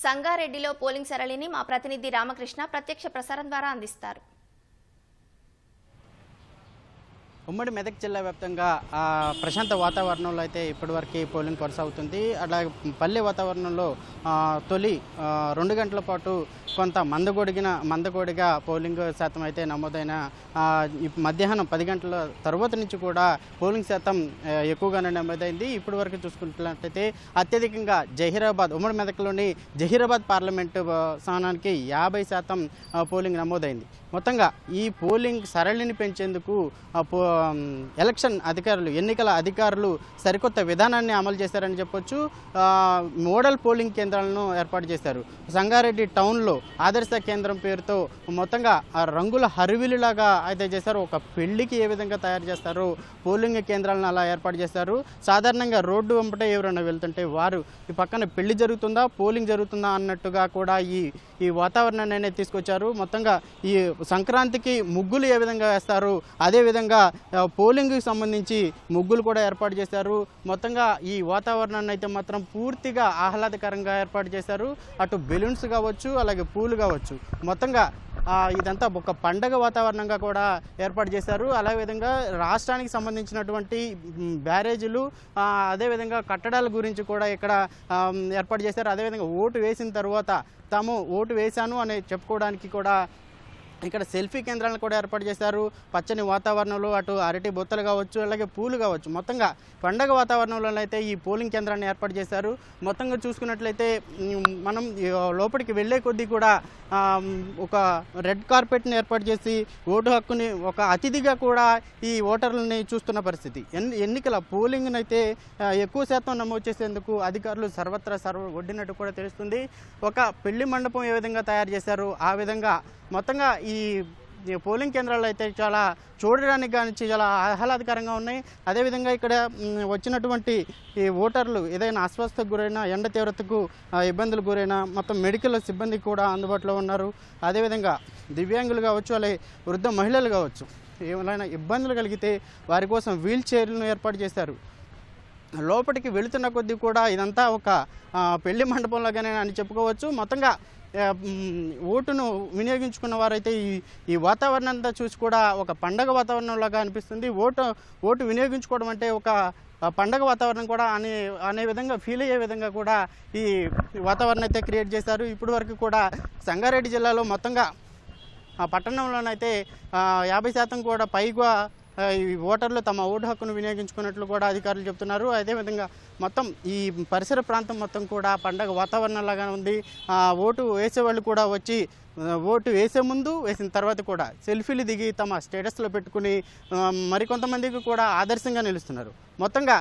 సంగారెడ్డిలో పోలింగ్ సరళిని మా ప్రతినిధి రామకృష్ణ ప్రత్యక్ష ప్రసారం ద్వారా అందిస్తారు. ఉమ్మడి మెదక్ జిల్లా వ్యాప్తంగా ప్రశాంత వాతావరణంలో అయితే ఇప్పటివరకు పోలింగ్ కొనసాగుతుంది. అలాగే పల్లె వాతావరణంలో తొలి 2 గంటల పాటు కొంత మందకొడిగా పోలింగ్ శాతం అయితే నమోదైన మధ్యాహ్నం 10 గంటల తర్వాత నుంచి కూడా పోలింగ్ శాతం ఎక్కువగానే నమోదైంది. ఇప్పటి వరకు చూసుకున్నట్లయితే అత్యధికంగా జహీరాబాద్, ఉమ్మడి మెదక్లోని జహీరాబాద్ పార్లమెంటు స్థానానికి 50% పోలింగ్ నమోదైంది. మొత్తంగా ఈ పోలింగ్ సరళిని పెంచేందుకు ఎన్నికల అధికారులు సరికొత్త విధానాన్ని అమలు చేశారని చెప్పొచ్చు. మోడల్ పోలింగ్ కేంద్రాలను ఏర్పాటు చేశారు. సంగారెడ్డి టౌన్లో ఆదర్శ కేంద్రం పేరుతో మొత్తంగా రంగుల హరివిలులాగా అయితే చేశారు. ఒక పెళ్లికి ఏ విధంగా తయారు చేస్తారో పోలింగ్ కేంద్రాలను అలా ఏర్పాటు చేశారు. సాధారణంగా రోడ్డు వెంబటే ఎవరైనా వెళ్తుంటే వారు ఈ పక్కన పెళ్లి జరుగుతుందా, పోలింగ్ జరుగుతుందా అన్నట్టుగా కూడా ఈ వాతావరణాన్ని అనేది తీసుకొచ్చారు. మొత్తంగా ఈ సంక్రాంతికి ముగ్గులు ఏ విధంగా వేస్తారు అదేవిధంగా పోలింగ్కి సంబంధించి ముగ్గులు కూడా ఏర్పాటు చేశారు. మొత్తంగా ఈ వాతావరణాన్ని అయితే మాత్రం పూర్తిగా ఆహ్లాదకరంగా ఏర్పాటు చేశారు. అటు బెలూన్స్ కావచ్చు, అలాగే పూలు కావచ్చు, మొత్తంగా ఇదంతా ఒక పండగ వాతావరణంగా కూడా ఏర్పాటు చేశారు. అదేవిధంగా రాష్ట్రానికి సంబంధించినటువంటి బ్యారేజీలు, అదేవిధంగా కట్టడాల గురించి కూడా ఇక్కడ ఏర్పాటు చేశారు. అదేవిధంగా ఓటు వేసిన తర్వాత తాము ఓటు వేశాను అని చెప్పుకోవడానికి కూడా ఇక్కడ సెల్ఫీ కేంద్రాలను కూడా ఏర్పాటు చేశారు. పచ్చని వాతావరణంలో అటు అరటి బొత్తలు కావచ్చు, అలాగే పూలు కావచ్చు, మొత్తంగా పండగ వాతావరణంలో అయితే ఈ పోలింగ్ కేంద్రాన్ని ఏర్పాటు చేశారు. మొత్తంగా చూసుకున్నట్లయితే మనం లోపలికి వెళ్ళే కొద్దీ కూడా ఒక రెడ్ కార్పెట్ని ఏర్పాటు చేసి ఓటు హక్కుని ఒక అతిథిగా కూడా ఈ ఓటర్లని చూస్తున్న పరిస్థితి. ఎన్నికల పోలింగ్ను అయితే ఎక్కువ శాతం నమోదు చేసేందుకు అధికారులు సర్వత్రా ఒడ్డినట్టు కూడా తెలుస్తుంది. ఒక పెళ్లి మండపం ఏ విధంగా తయారు చేశారు ఆ విధంగా మొత్తంగా ఈ పోలింగ్ కేంద్రాలు అయితే చాలా చూడడానికి కానీ చాలా ఆహ్లాదకరంగా ఉన్నాయి. అదేవిధంగా ఇక్కడ వచ్చినటువంటి ఈ ఓటర్లు ఏదైనా అస్వస్థతకు గురైనా, ఎండ తీవ్రతకు ఇబ్బందులు గురైనా మొత్తం మెడికల్ సిబ్బంది కూడా అందుబాటులో ఉన్నారు. అదేవిధంగా దివ్యాంగులు కావచ్చు, అలాగే వృద్ధ మహిళలు కావచ్చు, ఏమైనా ఇబ్బందులు కలిగితే వారి కోసం వీల్ చైర్లను ఏర్పాటు చేశారు. లోపలికి వెళుతున్న కొద్దీ కూడా ఇదంతా ఒక పెళ్లి మండపంలాగానే అని చెప్పుకోవచ్చు. మొత్తంగా ఓటును వినియోగించుకున్న వారైతే ఈ వాతావరణం అంతా చూసి కూడా ఒక పండగ వాతావరణంలాగా అనిపిస్తుంది. ఓటు వినియోగించుకోవడం అంటే ఒక పండగ వాతావరణం కూడా అనే విధంగా ఫీల్ అయ్యే విధంగా కూడా ఈ వాతావరణం అయితే క్రియేట్ చేశారు. ఇప్పటి వరకు కూడా సంగారెడ్డి జిల్లాలో మొత్తంగా ఆ పట్టణంలోనైతే 50% కూడా పైగా ఈ ఓటర్లు తమ ఓటు హక్కును వినియోగించుకున్నట్లు కూడా అధికారులు చెప్తున్నారు. అదేవిధంగా మొత్తం ఈ పరిసర ప్రాంతం మొత్తం కూడా పండగ వాతావరణంలాగా ఉంది. ఓటు వేసేవాళ్ళు కూడా వచ్చి ఓటు వేసే ముందు, వేసిన తర్వాత కూడా సెల్ఫీలు దిగి తమ స్టేటస్లో పెట్టుకుని మరికొంతమందికి కూడా ఆదర్శంగా నిలుస్తున్నారు. మొత్తంగా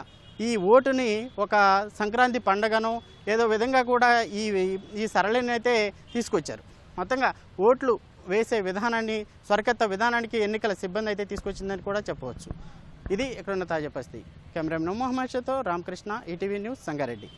ఈ ఓటుని ఒక సంక్రాంతి పండగను ఏదో విధంగా కూడా ఈ సరళిని అయితే తీసుకొచ్చారు. మొత్తంగా ఓట్లు వేసే విధానాన్ని, సరికొత్త విధానానికి ఎన్నికల సిబ్బంది అయితే తీసుకొచ్చిందని కూడా చెప్పవచ్చు. ఇది ఇక్కడున్న తాజా పరిస్థితి. కెమెరామెన్ మొహమ్మద్ షాతో రామకృష్ణ, ఈటీవీ న్యూస్, సంగారెడ్డి.